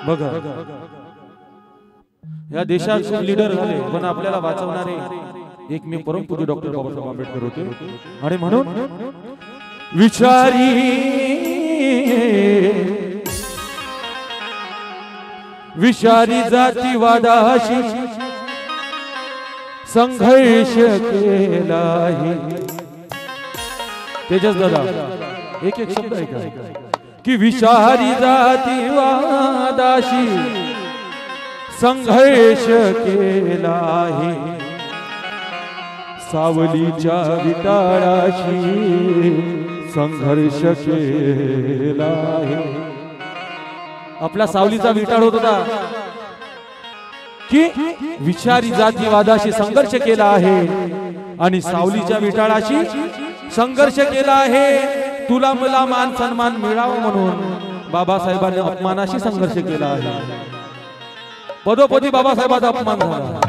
बघा या देशात खूप लीडर झाले पण आपल्याला वाचवणारे एक मी परमपूज्य डॉक्टर बाबासाहेब आंबेडकर होते आणि म्हणून विचारी जातीवादाशी संघर्ष केला आहे। तेजस दादा एक एक शब्द ऐका की विचारी जातीवादाशी संघर्ष केला आहे, सावलीच्या विटाळाशी संघर्ष केला आहे। आपला सावलीचा विटाळ होत होता की विचारी जातीवादाशी संघर्ष केला आहे आणि सावलीच्या विटाळाशी संघर्ष केला आहे। तुला मला मान सन्मान मिळावा म्हणून बाबासाहेबांनी अपमानाशी संघर्ष केला आहे। पदोपदी बाबासाहेबांचा अपमान झाला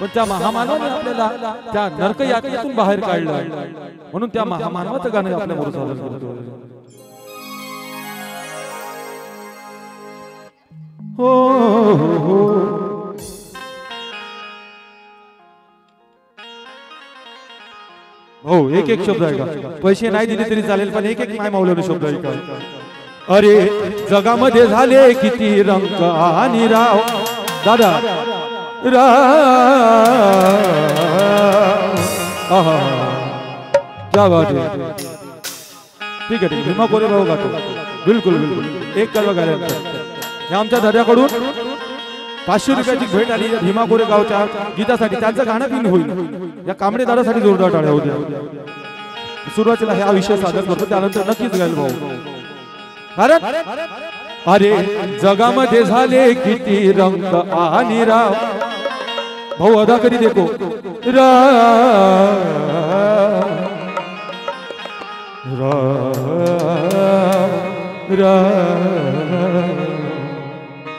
पण त्या महामानवाने आपल्याला त्या नरक यातनेतून बाहेर काढलं म्हणून त्या महामानवाचं गाणं आपल्या समोर सादर करतो। हो हो हो एक एक शब्द ऐका, पैसे नाही दिले तरी चालेल पण एक एक माय माऊलीने शब्द ऐका। अरे जगामध्ये झाले किती रंग आणि राव दादा क्या बात है, ठीक आहे भीमा कोरे भाऊ गातो बिलकुल बिलकुल एक कलवा गायला या आमच्या दर्याकडून 500 रुपयाची भेट आली भीमा कोरे गावच्या गीतासाठी, त्यांचं गाणं पिन होईल या कांबळे दादासाठी जोरदार टाळ्या होत्या। सुरुवातीला हा विषय सादर करतो त्यानंतर नक्कीच गायल भाऊ। अरे जगामध्ये झाले किती रंग आणि राव भाऊ अदा करी देखो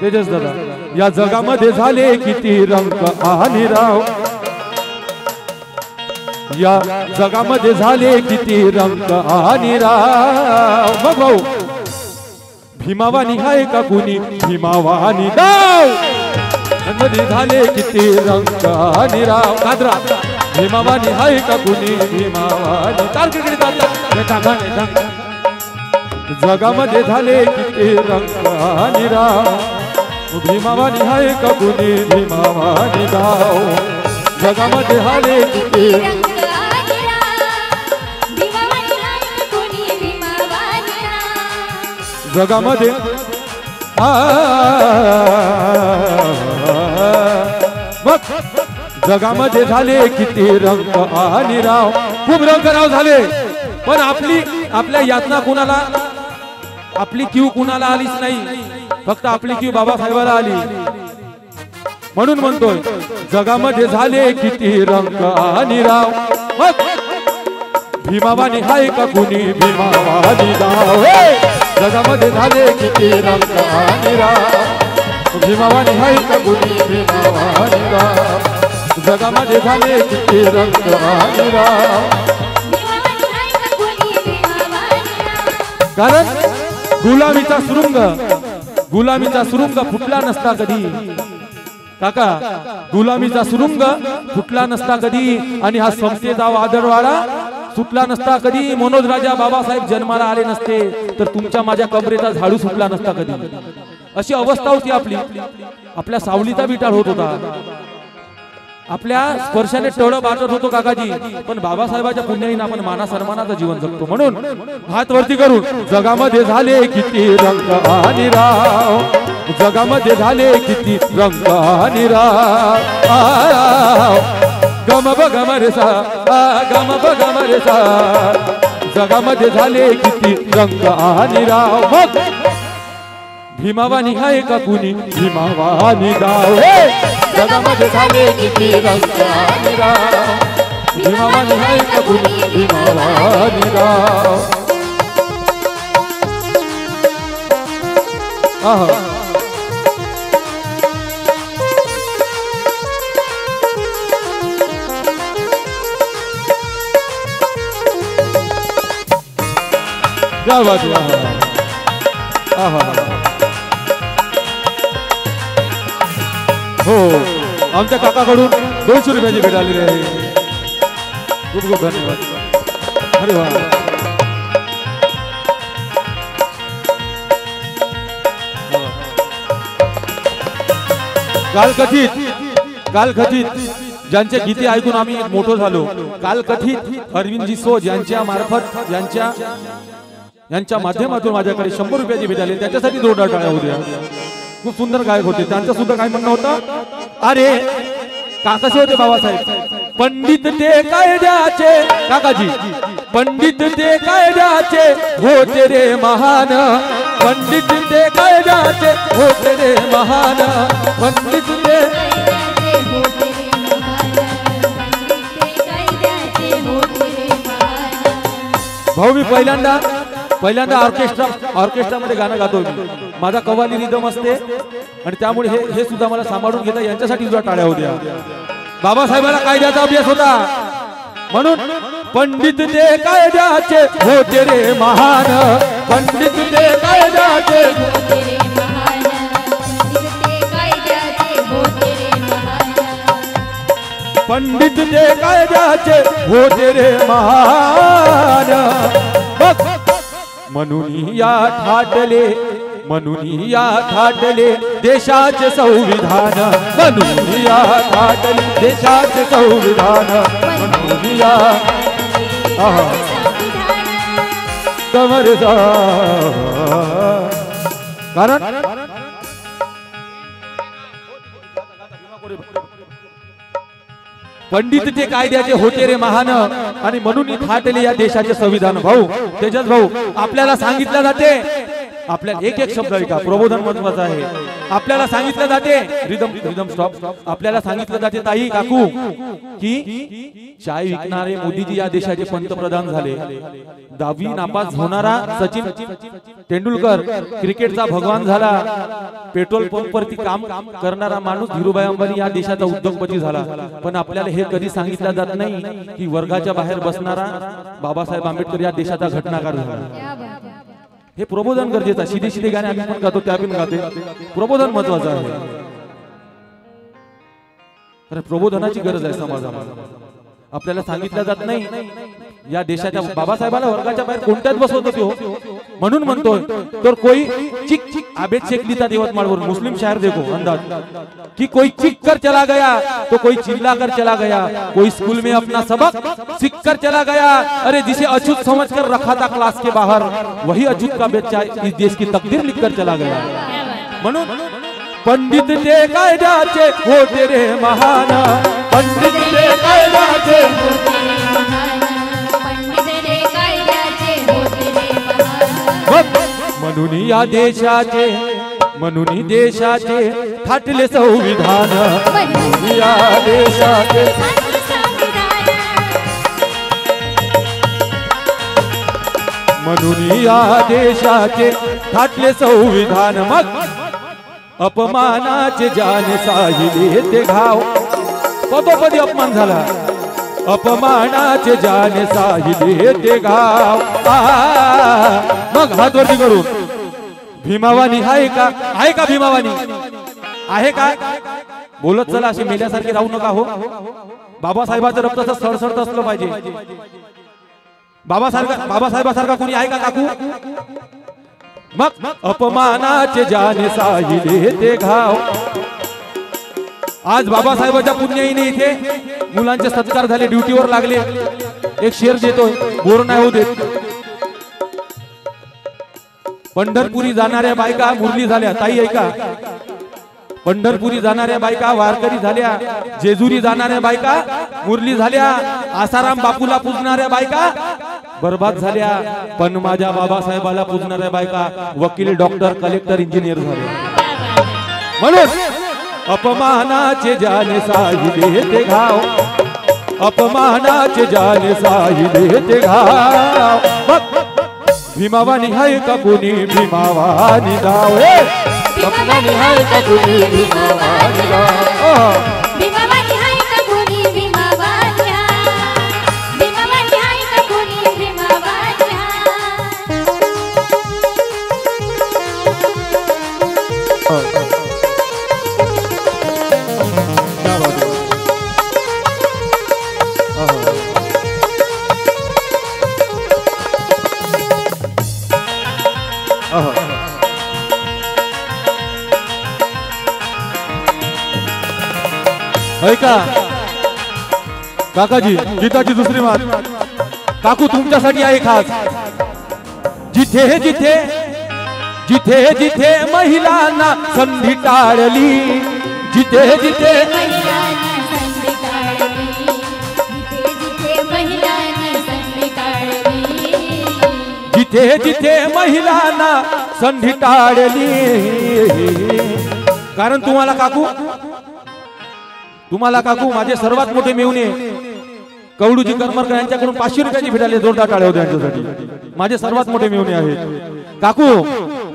तेजस दादा या जगामध्ये झाले किती रंग आणि राव, या जगामध्ये झाले किती रंग आणि राव। मग भाऊ भीमावानी आहे का कुणी भीमावानी दाव मध्ये झाले किती रंग आणि राव कादरा भीमावानी आहे का कुणी भीमावानी जगामध्ये झाले किती रंग आणि राव भीमावानी आहे का कुणी भीमावानी दाव जगामध्ये झाले किती जगामध्ये जगामध्ये झाले किती रंग आणि राव, खूप रंगराव झाले पण आपल्या यातना कुणाला आपली क्यू कुणाला आलीच नाही, फक्त आपली क्यू बाबासाहेबाला आली। म्हणून म्हणतोय जगामध्ये झाले किती रंग आणि राव भीमावानी हाय का कुणी भीमावानी दाव जगामध्ये झाले किती रंग आणि राव भीमावानी हाय का कुणी भीमावानी दाव जगामध्ये झाले किती रंग आणि राव। कारण गुलामीचा सुरुंग फुटला नसता कधी काका, गुलामीचा सुरुंग फुटला नसता कधी आणि हा समतेचा वादळवाडा सुटला नसता कधी, मनोज राजा बाबासाहेब जन्माला आले नसते तर तुमच्या माझ्या कबरेचा झाडू सुटला नसता कधी। अशी अवस्था होती आपली, आपल्या सावलीचा विटाळ होत होता, आपल्या स्पर्शाने टळं बाटत होतो काकाजी, पण बाबासाहेबाच्या पुण्याने आपण माना सन्मानाचं जीवन जगतो। म्हणून हात वरती करून जगामध्ये झाले किती रंग आणि राव जगामध्ये झाले किती रंग आणि राव गम बगम रे सा गम बगम रे सा जगामध्ये झाले किती रंग आणि राव। मग भीमावानी आहे का कुणी भीमावानी दाव जगामध्ये झाले किती रंग आणि राव भीमावानी आहे का कुणी भीमावानी दाव। क्या बात है। हो आमच्या काकाकडून 200 रुपयाची भेट आलेली आहे. खूप खूप धन्यवाद. अरे वा. काल कथित ज्यांचे गीते ऐकून आम्ही मोठो झालो, काल कथित अरविंदजी सोज यांच्या मार्फत यांच्या माध्यमातून माझ्याकडे 100 रुपयाची भेट आली. त्याच्यासाठी जोरदार टाळ्या होत्या. खूप सुंदर गायक होते. त्यांचं सुद्धा काय म्हणणं होतं, अरे का कसे होते बाबासाहेब, पंडित ते कायद्याचे, काकाजी पंडित ते कायद्याचे होते रे महान, पंडित ते कायद्याचे होते रे महान, पंडित ते भाऊ. मी पहिल्यांदा ऑर्केस्ट्रामध्ये गाणं गातो. माझा कव्वाली रिदम असते आणि त्यामुळे हे सुद्धा मला सांभाळून घेता. यांच्यासाठी सुद्धा टाळ्या होत्या. बाबासाहेबांना कायद्याचा अभ्यास होता म्हणून पंडित ते कायद्याचे होते रे महान, पंडित ते कायद्याचे होते रे महान, पंडित ते कायद्याचे होते रे महान. म्हणून या ठाटले देशाचे संविधान, म्हणून या ठाटले देशाचे संविधान, म्हणून या कमरचा. कारण पंडित ते कायद्याचे होते रे महान आणि म्हणून ठाटले या देशाचे संविधान. भाऊ तेजस भाऊ, आपल्याला सांगितलं जाते, आपल्याला एक शब्द ऐका, प्रबोधन महत्वाचं आहे. आपल्याला सांगितलं जाते, रिदम स्टॉप, आपल्याला सांगितलं जाते ताई काकू की चाय विकणारे मोदीजी या देशाचे पंतप्रधान झाले. 10वी नापास होणारा सचिन तेंडुलकर क्रिकेटचा भगवान झाला. पेट्रोल पंपवरती काम करणारा माणूस धीरूभाई अंबानी या देशाचा उद्योगपती झाला. पण आपल्याला हे कधी सांगितलं जात नाही की वर्गाच्या बाहेर बसणारा बाबासाहेब आंबेडकर या देशाचा घटनाकार झाला. हे प्रबोधन गरजेचं आहे. सीधे गाणे आम्ही पण गातो, त्या पण गाते. प्रबोधन महत्वाचं आहे. अरे प्रबोधनाची गरज आहे समाजाला. आपल्याला सांगितलं जात नाही या देशाच्या बाबासाहेबाला वर्गाच्या बाहेर कोणत्याच बसवत होते. म्हणून म्हणतोय तर कोई चिक चिक आबेद शेख लिहितात यवतमाळवर, मुस्लिम शायर देखो अंदाज कि कोई चिक कर चला गया तो कोई चिल्ला कर चला गया, कोई स्कूल में अपना सबक सीख कर चला गया, अरे जिसे अछूत समझकर रखा था क्लास के बाहर वही अछूत का बच्चा इस देश की तकदीर लिख कर चला गया. म्हणून पंडित ते कायद्याचे होते रे महान, पंडित ते कायद्याचे होते रे महान, पंडित ते कायद्याचे होते रे महान. म्हणून या देशाचे ठाटले संविधान, म्हणून या देशाचे म्हणून या देशाचे ठाटले संविधान. मग अपमानाचे जाने साहिले ते घाव, पदोपदी अपमान झाला. अपमानाचे जाने साहिले ते घाव. मग हात वरती करून भीमावानी आहे का भीमावानी आहे का? बोलत चला, असे मेल्यासारखे राहू नका हो. बाबासाहेबाचं रक्त असं सळसळत असलं पाहिजे. बाबासाहेबासारखा कोणी आहे का काकू? मग अपमानाचे जाने साहिले ते घाव. आज बाबासाहेबांच्या पुण्याईने इथे मुलांचे सत्कार झाले, ड्युटीवर लागले. एक शेर देतोय, बोर नाही होऊ देत. पंढरपुरी जाणाऱ्या बायका मुरली झाल्या. ताई ऐका, पंढरपुरी जाणाऱ्या बायका वारकरी झाल्या, जेजुरी जाणाऱ्या बायका मुरली झाल्या, आसाराम बापूला पूजणाऱ्या बायका बर्बाद झाल्या. पण माझ्या बाबासाहेबाला पूजणाऱ्या बायका वकील, डॉक्टर, कलेक्टर, इंजिनियर झाले. म्हणून अपमानाचे जाने साहिले ते घाव, अपमानाचे जाने साहिले ते घाव. भीमावानी आहे का कोणी? भीमावानी गाव, भीमावानी आहे का कोणी? भीमावानी गाव. ऐका काकाजी, गीताची दुसरी मात काकू तुमच्यासाठी आहे खास. जिथे जिथे जिथे जिथे महिलांना संधी टाळली, जिथे जिथे जिथे जिथे महिलांना संधी टाळली. कारण तुम्हाला काकू माझे सर्वात मोठे मेहुणे कवडूजी करमरकर यांच्याकडून 500 रुपयाची भेटायला जोरदार टाळ्या होत्या त्यांच्यासाठी. माझे सर्वात मोठे मेहुणे आहेत. काकू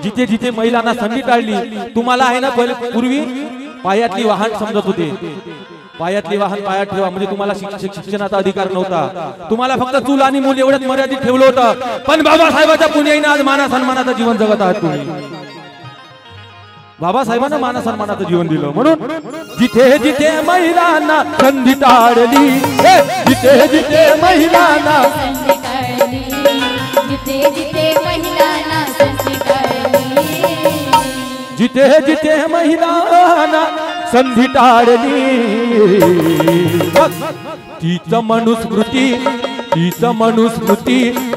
जिथे जिथे महिलांना संधी टाळली, तुम्हाला आहे ना पहिले पूर्वी पायातली वाहन समजत होते. पायातली वाहन पायात ठेवा म्हणजे तुम्हाला शिक्षणाचा अधिकार नव्हता. तुम्हाला फक्त चूल आणि मूल एवढ्याच मर्यादित ठेवलं होतं. पण बाबासाहेबांच्या पुण्याईने आज माना सन्मानाचं जीवन जगत आहात तुम्ही. बाबासाहेबांना माना सन्मानाचं जीवन दिलं. म्हणून जिथे जिथे महिलांना संधी टाळली, जिथे जिथे महिलांना जिथे जिथे महिलांना संधी टाळली. तीच मनुस्मृती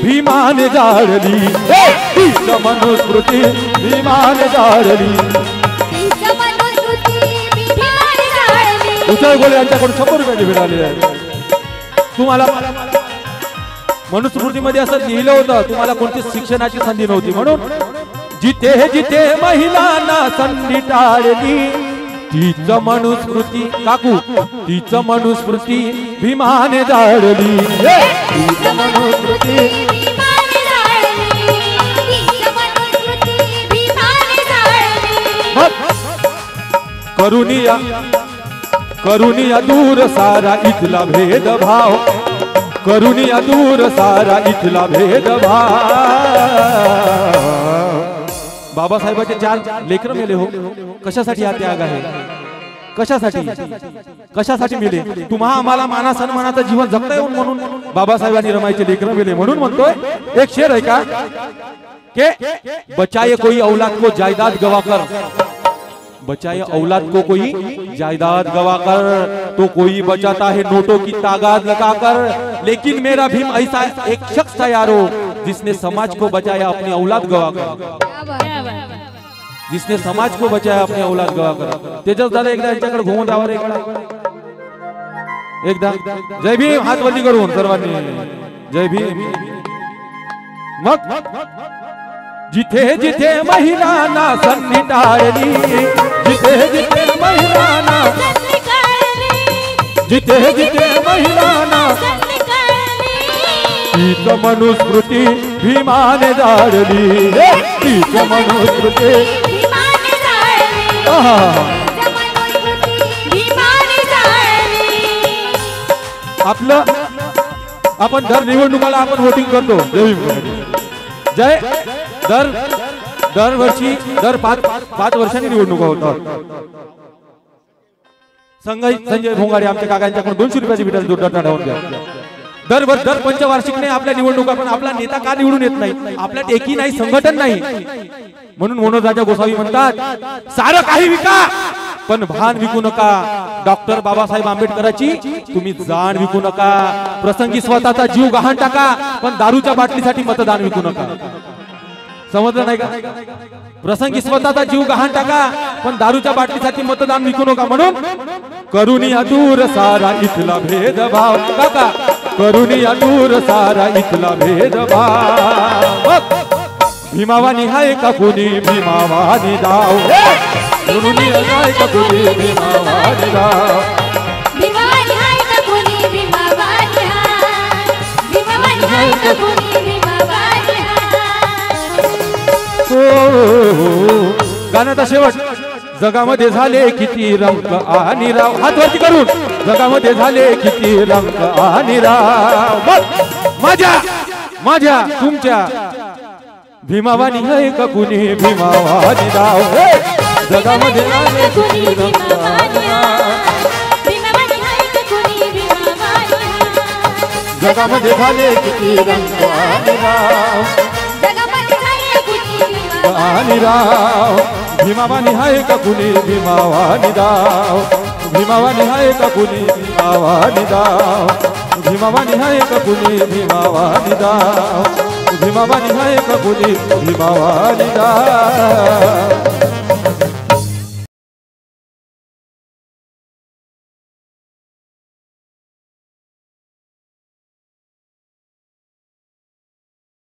भीमाने जाळली, तीच मनुस्मृती भीमाने जाळली. उचल गोळे यांच्याकडून 100 रुपयाची भेटायला आहे. तुम्हाला मनुस्मृतीमध्ये असं लिहिलं होतं, तुम्हाला कोणतीच शिक्षणाची संधी नव्हती. म्हणून जिथे जिथे महिलांना संधी टाळली, तीच मनुस्मृती काकू तीच मनुस्मृती भीमाने जाळली, तीच मनुस्मृती भीमाने जाळली, तीच मनुस्मृती भीमाने जाळली. करुनिया दूर सारा इथला भेदभाव, करुनिया दूर सारा इथला भेदभाव. बाबासाहेबांचे 4 लेकरं मेले हो. कशासाठी हा त्याग आहे? कशासाठी मेले? तुम्हा आम्हाला माना सन्मानाचं जीवन जगता येऊन म्हणून बाबासाहेबांनी रमाईचे लेकरं मेले. म्हणून म्हणतोय एक शेर आहे का के बचाए कोई औलाद को जायदाद गवाकर, बचाए औलाद को कोई जायदाद गवाकर, तो कोई बचाता है नोटों की तादाद लगाकर. लेकिन मेरा भीम ऐसा एक शख्स था यारो, जिसने समाज को बचाया अपनी औलाद गवाकर, जिसने समाज को बचाया अपनी औलाद गवाकर. तेजस दादा एकदा यांच्याकडे घुमून जावर एकदा जय भीम हात वरती करून सर्वांनी जय भीम. मग जिथे जिथे महिलांना संधी टाळली, जिथे जिथे महिलांना जिथे जिथे महिलांना तीच मनुस्मृती भीमाने जाळली, तीच मनुस्मृती भीमाने जाळली. आपलं आपण दर निवडणुकाला आपण वोटिंग करतो. जय दरवर्षी दर 5 वर्षांनी निवडणुका होतात. संजय भोंगाडे आमच्या काकांच्याकडून 200 रुपयाची भेटायला जोरदार टाळ्या द्या. दर पंचवार्षिकने आपल्या निवडणुका, पण आपला नेता का निवडून येत नाही? आपल्यात एकी नाही, संघटन नाही. म्हणून मनोज राजा गोसावी म्हणतात सारं काही विका पण भान विकू नका. डॉक्टर बाबासाहेब आंबेडकरांची तुम्ही जाण विकू नका. प्रसंगी स्वतःचा जीव गहाण टाका, पण दारूच्या बाटलीसाठी मतदान विकू नका. समजलं नाही का? प्रसंगी स्वतःचा जीव गहाण टाका, पण दारूच्या बाटलीसाठी मतदान विकू नका. म्हणून करुनिया दूर सारा इथला भेदभाव, काका करुनिया दूर सारा इथला भेदभाव. भीमावानी हाय का कुणी भीमावानी दाव, करुनिया हाय का कुणी भीमावानी दाव, भीमावानी हाय का कुणी भीमावानी हाय, भीमावानी हाय का कुणी भीमावानी हाय. गाण्याचा शेवट. जगामध्ये झाले किती रंग आणि राव, हात वरती करून. जगामध्ये झाले किती रंग आणि राव, माझ्या तुमच्या भीमावानी आहे का कुणी भीमावानी राव. जगामध्ये झाले किती रंग आणि राव, जगामध्ये झाले किती रंग आणि राव, आणि राव. भीमावानी हाय का कुणी भीमावानी दाव भीमावानी हाय का कुणी भीमावानी दाव भीमावानी हाय का कुणी भीमावानी दाव भीमावानी हाय का कुणी भीमावानी दाव